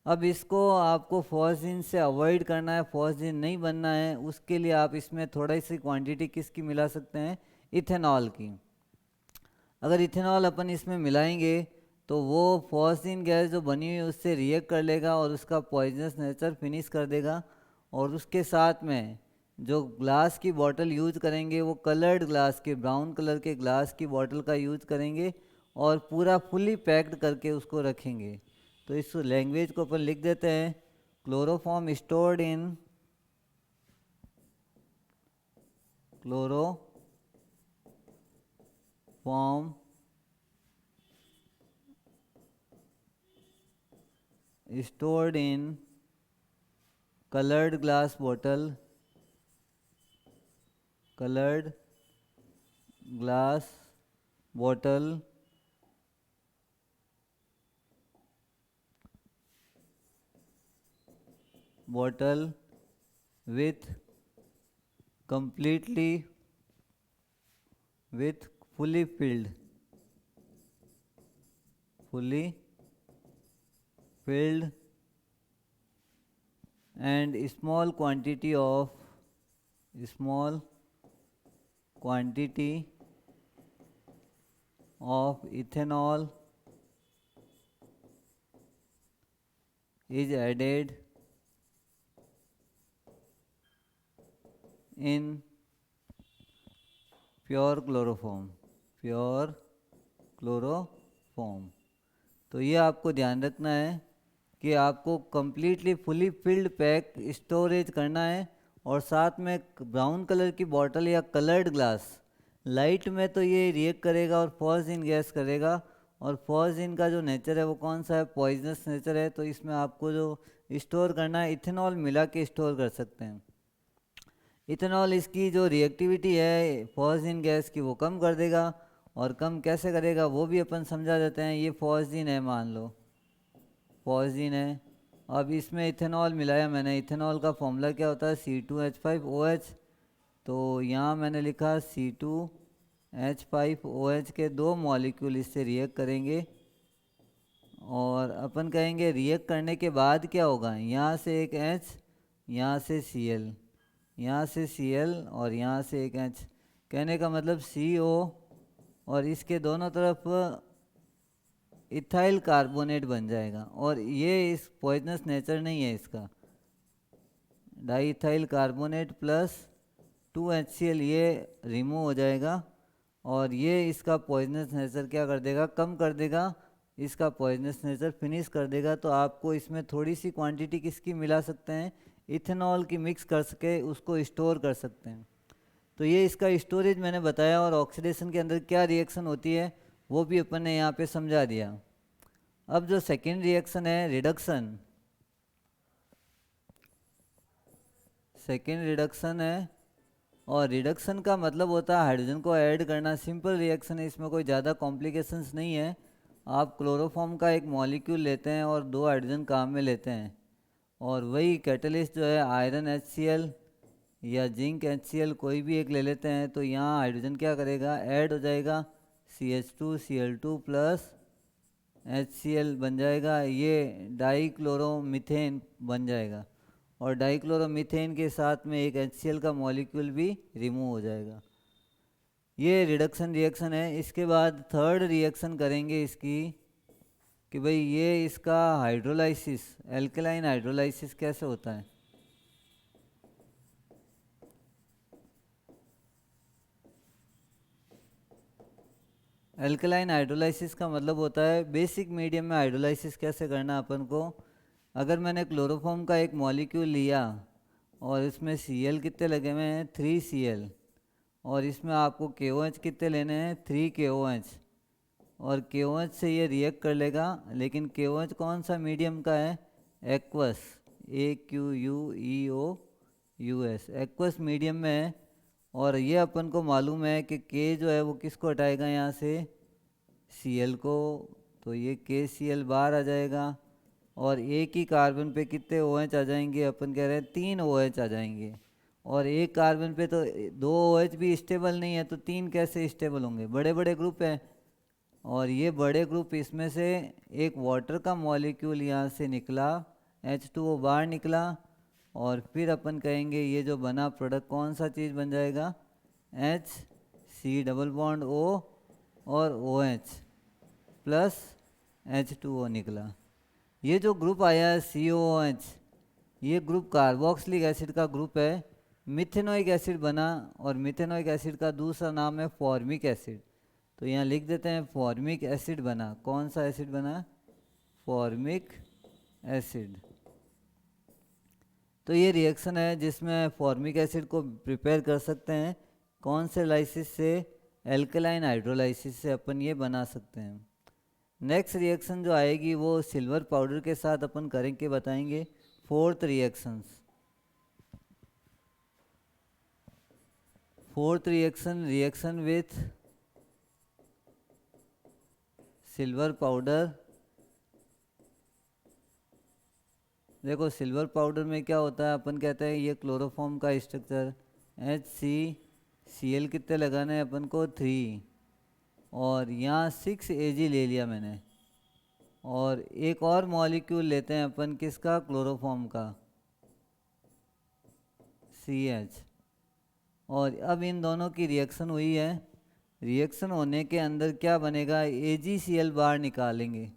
अब इसको आपको फॉस्जीन से अवॉइड करना है, फॉस्जीन नहीं बनना है, उसके लिए आप इसमें थोड़ी सी क्वांटिटी किसकी मिला सकते हैं, इथेनॉल की। अगर इथेनॉल अपन इसमें मिलाएंगे तो वो फॉस्जीन गैस जो बनी हुई है उससे रिएक्ट कर लेगा और उसका पॉइजनस नेचर फिनिश कर देगा। और उसके साथ में जो ग्लास की बोतल यूज करेंगे वो कलर्ड ग्लास के, ब्राउन कलर के ग्लास की बोतल का यूज करेंगे और पूरा फुली पैक्ड करके उसको रखेंगे। तो इस लैंग्वेज को अपन लिख देते हैं, chloroform stored in chloroform stored in colored glass bottle, colored glass bottle with completely with fully filled and small quantity of ethanol is added in pure chloroform. तो ये आपको ध्यान रखना है कि आपको completely fully filled pack storage करना है। और साथ में ब्राउन कलर की बॉटल या कलर्ड ग्लास, लाइट में तो ये रिएक्ट करेगा और फॉस्जीन गैस करेगा। और फॉस्जीन का जो नेचर है वो कौन सा है, पॉइजनस नेचर है। तो इसमें आपको जो स्टोर करना है, इथेनॉल मिला के स्टोर कर सकते हैं। इथेनॉल इसकी जो रिएक्टिविटी है फॉस्जीन गैस की वो कम कर देगा। और कम कैसे करेगा वो भी अपन समझा देते हैं। ये फॉस्जीन है, मान लो फॉस्जीन है। अब इसमें इथेनॉल मिलाया मैंने, इथेनॉल का फॉर्मूला क्या होता है, C2H5OH। तो यहाँ मैंने लिखा C2H5OH के दो मॉलिक्यूल इससे रिएक्ट करेंगे। और अपन कहेंगे रिएक्ट करने के बाद क्या होगा, यहाँ से एक H, यहाँ से Cl, यहाँ से Cl और यहाँ से एक H। कहने का मतलब CO और इसके दोनों तरफ इथाइल कार्बोनेट बन जाएगा। और ये इस पॉइजनस नेचर नहीं है इसका, di ethyl carbonate plus 2HCl ये रिमूव हो जाएगा। और ये इसका पॉइजनस नेचर क्या कर देगा, कम कर देगा। इसका पॉइजनस नेचर फिनिश कर देगा। तो आपको इसमें थोड़ी सी क्वांटिटी किसकी मिला सकते हैं, इथेनॉल की मिक्स कर सके उसको स्टोर कर सकते हैं। तो ये इसका स्टोरेज मैंने बताया, और ऑक्सीडेशन के अंदर क्या रिएक्शन होती है वो भी अपन ने यहाँ पे समझा दिया। अब जो सेकेंड रिएक्शन है रिडक्शन, सेकेंड रिडक्शन है, और रिडक्शन का मतलब होता है हाइड्रोजन को ऐड करना। सिंपल रिएक्शन है, इसमें कोई ज़्यादा कॉम्प्लिकेशंस नहीं है। आप क्लोरोफॉर्म का एक मॉलिक्यूल लेते हैं और 2 हाइड्रोजन काम में लेते हैं, और वही कैटलिस्ट जो है आयरन HCl या जिंक HCl कोई भी एक ले लेते हैं। तो यहाँ हाइड्रोजन क्या करेगा, ऐड हो जाएगा, CH2Cl2 प्लस HCl बन जाएगा, ये डाईक्लोरोमीथेन बन जाएगा, और डाईक्लोरोमीथेन के साथ में एक HCl का मॉलिक्यूल भी रिमूव हो जाएगा। ये रिडक्शन रिएक्शन है। इसके बाद थर्ड रिएक्शन करेंगे इसकी कि भाई ये इसका हाइड्रोलाइसिस, एल्कलाइन हाइड्रोलाइसिस कैसे होता है। एल्कलाइन हाइड्रोलाइसिस का मतलब होता है बेसिक मीडियम में हाइड्रोलाइसिस कैसे करना अपन को। अगर मैंने क्लोरोफॉर्म का एक मॉलिक्यूल लिया और इसमें Cl कितने लगे हुए हैं, 3Cl, और इसमें आपको KOH कितने लेने हैं, 3KOH, और KOH से ये रिएक्ट कर लेगा। लेकिन KOH कौन सा मीडियम का है, एक्वस, AQUEOUS, एक्वस मीडियम में है। और ये अपन को मालूम है कि K जो है वो किसको हटाएगा यहाँ से, Cl को, तो ये KCl बाहर आ जाएगा, और एक ही कार्बन पे कितने OH आ जाएंगे, अपन कह रहे हैं 3 OH आ जाएंगे। और एक कार्बन पे तो 2 OH भी स्टेबल नहीं है, तो 3 कैसे स्टेबल होंगे, बड़े बड़े ग्रुप हैं। और ये बड़े ग्रुप, इसमें से एक वाटर का मॉलिक्यूल यहाँ से निकला, H2O बाहर निकला, और फिर अपन कहेंगे ये जो बना प्रोडक्ट कौन सा चीज़ बन जाएगा, HC डबल बॉन्ड O और OH प्लस H2O निकला। ये जो ग्रुप आया है COOH, ये ग्रुप कार्बोक्सिलिक एसिड का ग्रुप है। मिथेनोइक एसिड बना, और मिथेनोइक एसिड का दूसरा नाम है फॉर्मिक एसिड। तो यहाँ लिख देते हैं फॉर्मिक एसिड बना। कौन सा एसिड बना, फॉर्मिक एसिड। तो ये रिएक्शन है जिसमें फॉर्मिक एसिड को प्रिपेयर कर सकते हैं कौन से लाइसिस से, एल्कलाइन हाइड्रोलाइसिस से अपन ये बना सकते हैं। नेक्स्ट रिएक्शन जो आएगी वो सिल्वर पाउडर के साथ अपन करेंगे, बताएंगे। Fourth reaction with silver powder. देखो सिल्वर पाउडर में क्या होता है, अपन कहते हैं ये क्लोरोफॉर्म का स्ट्रक्चर, HCCl कितने लगाना है अपन को, 3, और यहाँ 6 Ag ले लिया मैंने, और एक और मॉलिक्यूल लेते हैं अपन किसका, क्लोरोफॉर्म का, CH। और अब इन दोनों की रिएक्शन हुई है। रिएक्शन होने के अंदर क्या बनेगा, AgCl बाहर निकालेंगे,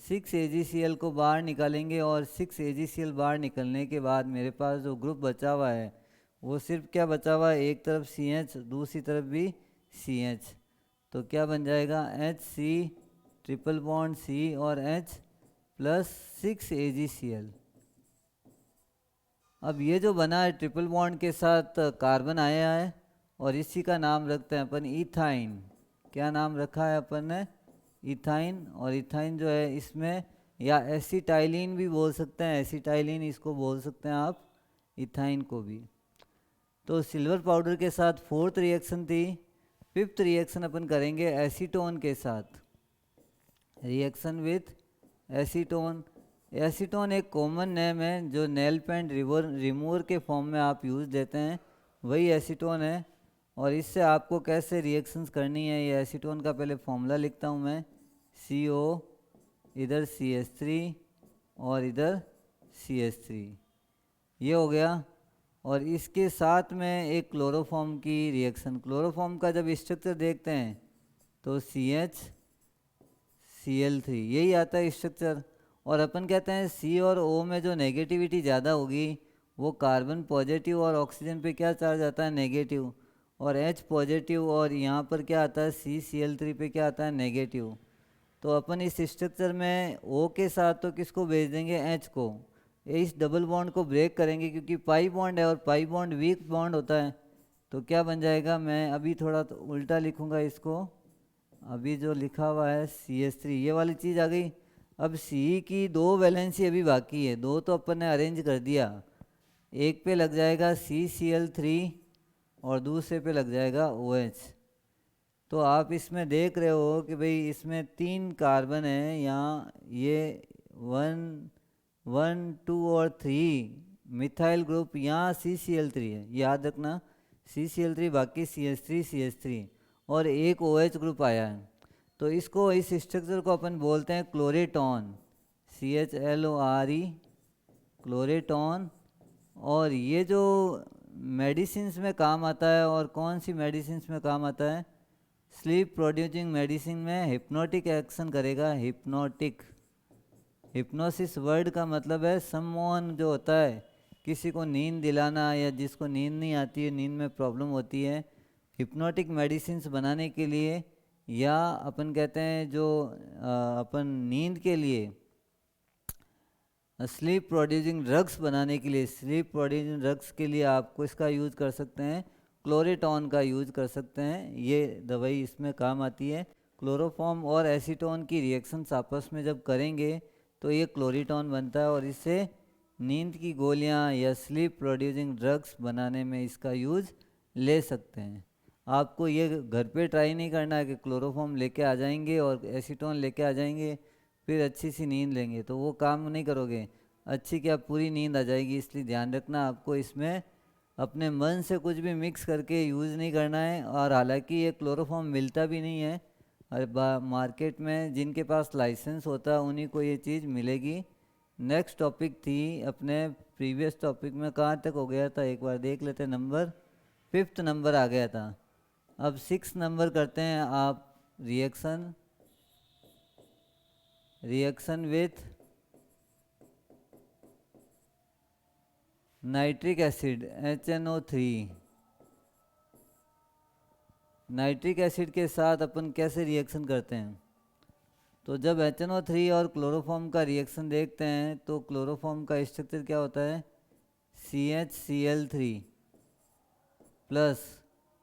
6 AgCl को बाहर निकालेंगे, और 6 AgCl बाहर निकलने के बाद मेरे पास जो ग्रुप बचा हुआ है वो सिर्फ क्या बचा हुआ है, एक तरफ CH दूसरी तरफ भी CH। तो क्या बन जाएगा, HC ट्रिपल बॉन्ड C और H प्लस 6 AgCl। अब ये जो बना है ट्रिपल बॉन्ड के साथ कार्बन आया है, और इसी का नाम रखते हैं अपन इथाइन। क्या नाम रखा है अपन ने, इथाइन। और इथाइन जो है इसमें, या एसिटाइलिन भी बोल सकते हैं, एसिटाइलिन इसको बोल सकते हैं आप, इथाइन को भी। तो सिल्वर पाउडर के साथ फोर्थ रिएक्शन थी। फिफ्थ रिएक्शन अपन करेंगे एसीटोन के साथ, रिएक्शन विथ एसीटोन। एसीटोन एक कॉमन नेम है जो नेल पेंट रिमूवर के फॉर्म में आप यूज़ देते हैं, वही एसीटोन है। और इससे आपको कैसे रिएक्शंस करनी है, ये एसीटोन का पहले फॉर्मूला लिखता हूँ मैं, CO, इधर CH3 और इधर CH3, ये हो गया। और इसके साथ में एक क्लोरोफॉर्म की रिएक्शन। क्लोरोफॉर्म का जब स्ट्रक्चर देखते हैं तो CH Cl3 यही आता है स्ट्रक्चर। और अपन कहते हैं C और O में जो नेगेटिविटी ज़्यादा होगी वो कार्बन पॉजिटिव और ऑक्सीजन पे क्या चार्ज आता है, नेगेटिव, और H पॉजिटिव, और यहाँ पर क्या आता है CCl3 पे क्या आता है, नेगेटिव। तो अपन इस स्ट्रक्चर में O के साथ तो किसको भेज देंगे, H को। इस डबल बॉन्ड को ब्रेक करेंगे क्योंकि पाई बॉन्ड है और पाई बॉन्ड वीक बॉन्ड होता है। तो क्या बन जाएगा, मैं अभी थोड़ा तो उल्टा लिखूंगा इसको। अभी जो लिखा हुआ है CH3, ये वाली चीज़ आ गई। अब C की 2 वैलेंसी अभी बाकी है, 2 तो अपन ने अरेंज कर दिया। एक पे लग जाएगा CCl3 और दूसरे पे लग जाएगा OH। तो आप इसमें देख रहे हो कि भाई इसमें 3 कार्बन है, यहाँ ये 1 1 2 और 3 मिथाइल ग्रुप, यहाँ CCl3 है, याद रखना CCl3, बाकी CH3 और एक OH ग्रुप आया है। तो इसको, इस स्ट्रक्चर को अपन बोलते हैं क्लोरेटॉन, CHLORE, क्लोरेटॉन। और ये जो मेडिसिन्स में काम आता है, और कौन सी मेडिसिन्स में काम आता है, स्लीप प्रोड्यूसिंग मेडिसिन में हिप्नोटिक एक्शन करेगा। हिप्नोटिक, हिप्नोसिस वर्ड का मतलब है समवन, जो होता है किसी को नींद दिलाना, या जिसको नींद नहीं आती है, नींद में प्रॉब्लम होती है, हिप्नोटिक मेडिसिन्स बनाने के लिए, या अपन कहते हैं जो अपन नींद के लिए स्लीप प्रोड्यूसिंग ड्रग्स बनाने के लिए, स्लीप प्रोड्यूसिंग ड्रग्स के लिए आपको इसका यूज़ कर सकते हैं, क्लोरेटॉन का यूज़ कर सकते हैं। ये दवाई इसमें काम आती है। क्लोरोफॉर्म और एसीटोन की रिएक्शंस आपस में जब करेंगे तो ये क्लोरेटॉन बनता है, और इससे नींद की गोलियां या स्लीप प्रोड्यूसिंग ड्रग्स बनाने में इसका यूज़ ले सकते हैं। आपको ये घर पे ट्राई नहीं करना है कि क्लोरोफॉर्म लेके आ जाएंगे और एसीटोन लेके आ जाएंगे फिर अच्छी सी नींद लेंगे, तो वो काम नहीं करोगे। अच्छी क्या, पूरी नींद आ जाएगी। इसलिए ध्यान रखना, आपको इसमें अपने मन से कुछ भी मिक्स करके यूज़ नहीं करना है। और हालांकि ये क्लोरोफॉर्म मिलता भी नहीं है, और मार्केट में जिनके पास लाइसेंस होता है उन्हीं को ये चीज़ मिलेगी। नेक्स्ट टॉपिक थी अपने प्रीवियस टॉपिक में, कहाँ तक हो गया था एक बार देख लेते हैं। नंबर 5th नंबर आ गया था। अब 6 नंबर करते हैं आप। Reaction with nitric acid HNO3। Nitric acid के साथ अपन कैसे रिएक्शन करते हैं, तो जब HNO3 और क्लोरोफॉर्म का रिएक्शन देखते हैं तो क्लोरोफॉर्म का स्ट्रक्चर क्या होता है, CHCl3 प्लस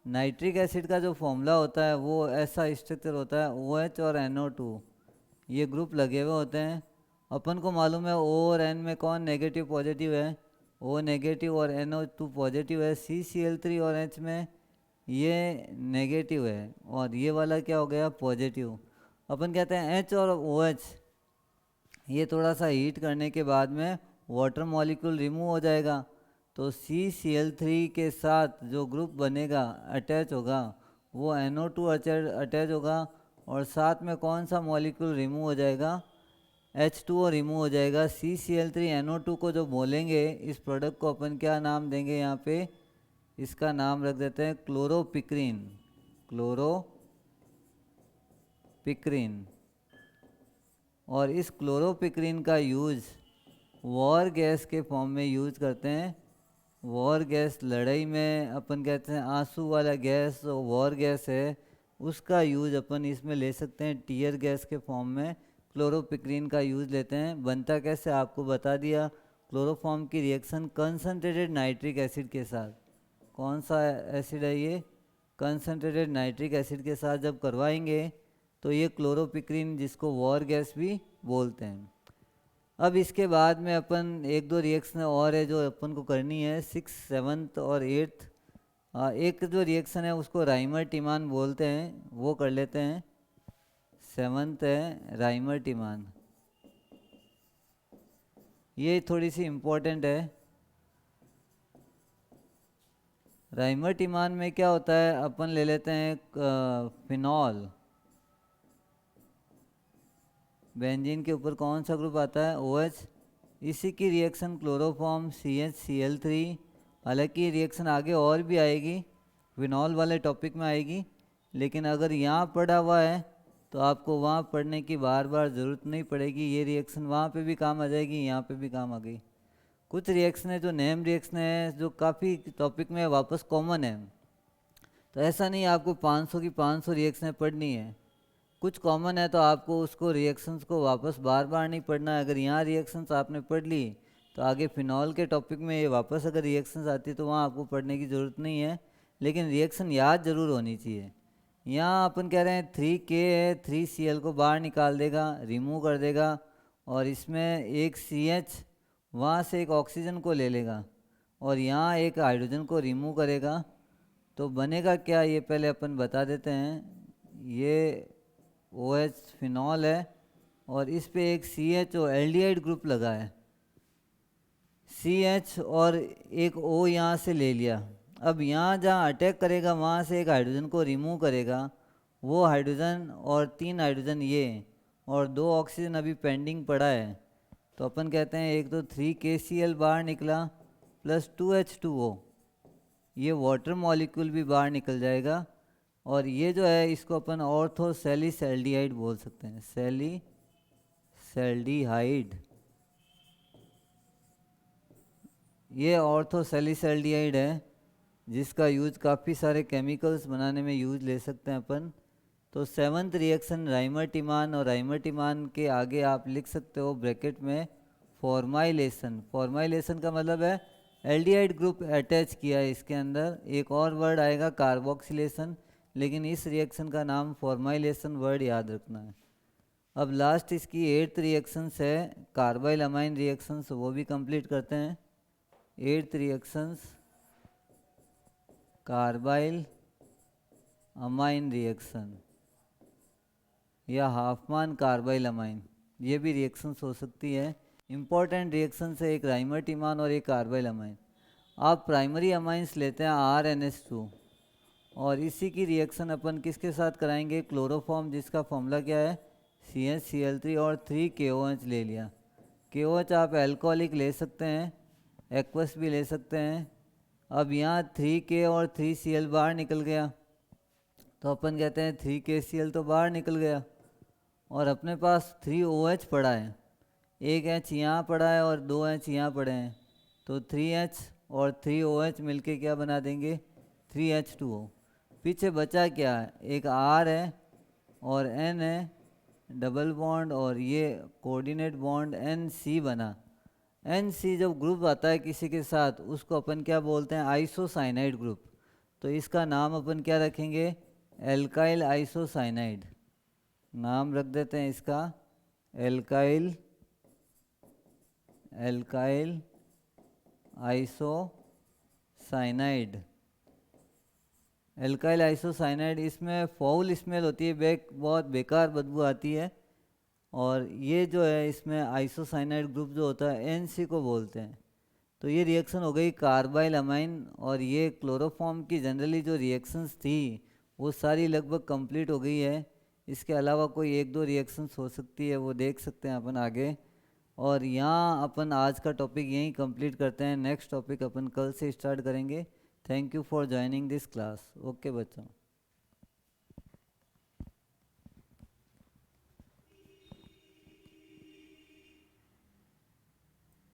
नाइट्रिक एसिड का जो फॉर्मूला होता है वो ऐसा स्ट्रक्चर होता है OH और NO2, ये ग्रुप लगे हुए होते हैं। अपन को मालूम है O और N में कौन नेगेटिव पॉजिटिव है, O नेगेटिव और NO2 पॉजिटिव है। CCl3 और H में ये नेगेटिव है और ये वाला क्या हो गया, पॉजिटिव। अपन कहते हैं H और OH ये थोड़ा सा हीट करने के बाद में वाटर मॉलिक्यूल रिमूव हो जाएगा, तो CCl3 के साथ जो ग्रुप बनेगा, अटैच होगा, वो NO2 अटैच होगा, और साथ में कौन सा मॉलिक्यूल रिमूव हो जाएगा, H2O रिमूव हो जाएगा। CCl3 NO2 को जो बोलेंगे, इस प्रोडक्ट को अपन क्या नाम देंगे, यहाँ पे इसका नाम रख देते हैं क्लोरोपिक्रीन। क्लोरोपिक्रीन। और इस क्लोरोपिक्रीन का यूज़ वॉर गैस के फॉर्म में यूज़ करते हैं। वॉर गैस, लड़ाई में अपन कहते हैं आंसू वाला गैस, वॉर गैस है, उसका यूज़ अपन इसमें ले सकते हैं। टीयर गैस के फॉर्म में क्लोरोपिक्रीन का यूज़ लेते हैं। बनता कैसे आपको बता दिया। क्लोरोफॉर्म की रिएक्शन कंसनट्रेटेड नाइट्रिक एसिड के साथ, कौन सा एसिड है ये, कंसनट्रेटेड नाइट्रिक एसिड के साथ जब करवाएंगे तो ये क्लोरोपिक्रीन, जिसको वॉर गैस भी बोलते हैं। अब इसके बाद में अपन 1-2 रिएक्शन और है जो अपन को करनी है, 6, 7 और 8th। एक जो रिएक्शन है उसको राइमर टिमान बोलते हैं, वो कर लेते हैं। 7th है राइमर टिमान, ये थोड़ी सी इम्पोर्टेंट है। राइमर टिमान में क्या होता है, अपन ले लेते हैं फिनॉल। बेंजीन के ऊपर कौन सा ग्रुप आता है, OH। इसी की रिएक्शन क्लोरोफॉर्म CHCl3। हालांकि रिएक्शन आगे और भी आएगी, फिनॉल वाले टॉपिक में आएगी, लेकिन अगर यहाँ पढ़ा हुआ है तो आपको वहाँ पढ़ने की बार बार ज़रूरत नहीं पड़ेगी। ये रिएक्शन वहाँ पे भी काम आ जाएगी, यहाँ पे भी काम आ गई। कुछ रिएक्शन है जो नेम रिएक्शन है, जो काफ़ी टॉपिक में वापस कॉमन है, तो ऐसा नहीं आपको 500 की 500 रिएक्शनें पढ़नी है। कुछ कॉमन है तो आपको उसको रिएक्शंस को वापस बार बार नहीं पढ़ना है। अगर यहाँ रिएक्शंस आपने पढ़ ली तो आगे फिनॉल के टॉपिक में ये वापस अगर रिएक्शंस आती है तो वहाँ आपको पढ़ने की ज़रूरत नहीं है, लेकिन रिएक्शन याद ज़रूर होनी चाहिए। यहाँ अपन कह रहे हैं 3K है, 3Cl को बाहर निकाल देगा, रिमूव कर देगा, और इसमें एक CH वहाँ से एक ऑक्सीजन को ले लेगा और यहाँ एक हाइड्रोजन को रिमूव करेगा। तो बनेगा क्या ये पहले अपन बता देते हैं। ये OH फिनॉल है और इस पे एक CH और एल्डिहाइड ग्रुप लगा है, CH और एक O यहाँ से ले लिया। अब यहाँ जहाँ अटैक करेगा वहाँ से एक हाइड्रोजन को रिमूव करेगा, वो हाइड्रोजन और 3 हाइड्रोजन ये और 2 ऑक्सीजन अभी पेंडिंग पड़ा है। तो अपन कहते हैं एक तो 3KCl बाहर निकला प्लस 2H2O, ये वाटर मॉलिक्यूल भी बाहर निकल जाएगा। और ये जो है इसको अपन ऑर्थोसैलिसैल्डिहाइड बोल सकते हैं, सैलिसैल्डिहाइड। ये ऑर्थोसैलिसैल्डिहाइड है जिसका यूज काफ़ी सारे केमिकल्स बनाने में यूज ले सकते हैं अपन। तो 7th रिएक्शन राइमर्टिमान, और राइमर्टिमान के आगे आप लिख सकते हो ब्रैकेट में फॉर्माइलेशन। फॉर्माइलेशन का मतलब है एल्डिहाइड ग्रुप अटैच किया है इसके अंदर। एक और वर्ड आएगा कार्बोक्सिलेशन, लेकिन इस रिएक्शन का नाम फॉर्माइलेशन वर्ड याद रखना है। अब लास्ट इसकी 8th रिएक्शंस है कार्बाइल अमाइन रिएक्शंस, वो भी कंप्लीट करते हैं। 8th reactions carbyl amine reaction या हाफमान कार्बाइल अमाइन, ये भी रिएक्शंस हो सकती है। इम्पॉर्टेंट रिएक्शन है एक राइमर्टिमान और एक कार्बाइल अमाइन। आप प्राइमरी अमाइंस लेते हैं RNH2 और इसी की रिएक्शन अपन किसके साथ कराएंगे, क्लोरोफॉर्म, जिसका फॉर्मूला क्या है CHCl3 और 3KOH ले लिया। KOH आप एल्कोहलिक ले सकते हैं, एक्वस भी ले सकते हैं। अब यहाँ 3K और 3Cl बाहर निकल गया तो अपन कहते हैं 3KCl तो बाहर निकल गया और अपने पास 3OH पड़ा है, एक H यहाँ पड़ा है और 2 H यहाँ पड़े हैं। तो 3H और 3OH मिलके क्या बना देंगे, 3H2O। पीछे बचा क्या है, एक R है और N है, डबल बॉन्ड और ये कोऑर्डिनेट बॉन्ड NC बना। NC जब ग्रुप आता है किसी के साथ उसको अपन क्या बोलते हैं, आइसोसाइनाइड ग्रुप। तो इसका नाम अपन क्या रखेंगे, एल्काइल आइसोसाइनाइड। नाम रख देते हैं इसका एल्काइल आइसोसाइनाइड। एल्काइल आइसोसाइनाइड, इसमें फाउल स्मेल होती है, बहुत बेकार बदबू आती है। और ये जो है इसमें आइसोसाइनाइड ग्रुप जो होता है NC को बोलते हैं। तो ये रिएक्शन हो गई कार्बाइल अमाइन। और ये क्लोरोफॉर्म की जनरली जो रिएक्शंस थी वो सारी लगभग कंप्लीट हो गई है। इसके अलावा कोई 1-2 रिएक्शंस हो सकती है, वो देख सकते हैं अपन आगे। और यहाँ अपन आज का टॉपिक यहीं कंप्लीट करते हैं, नेक्स्ट टॉपिक अपन कल से स्टार्ट करेंगे। Thank you for joining this class. Okay बच्चों।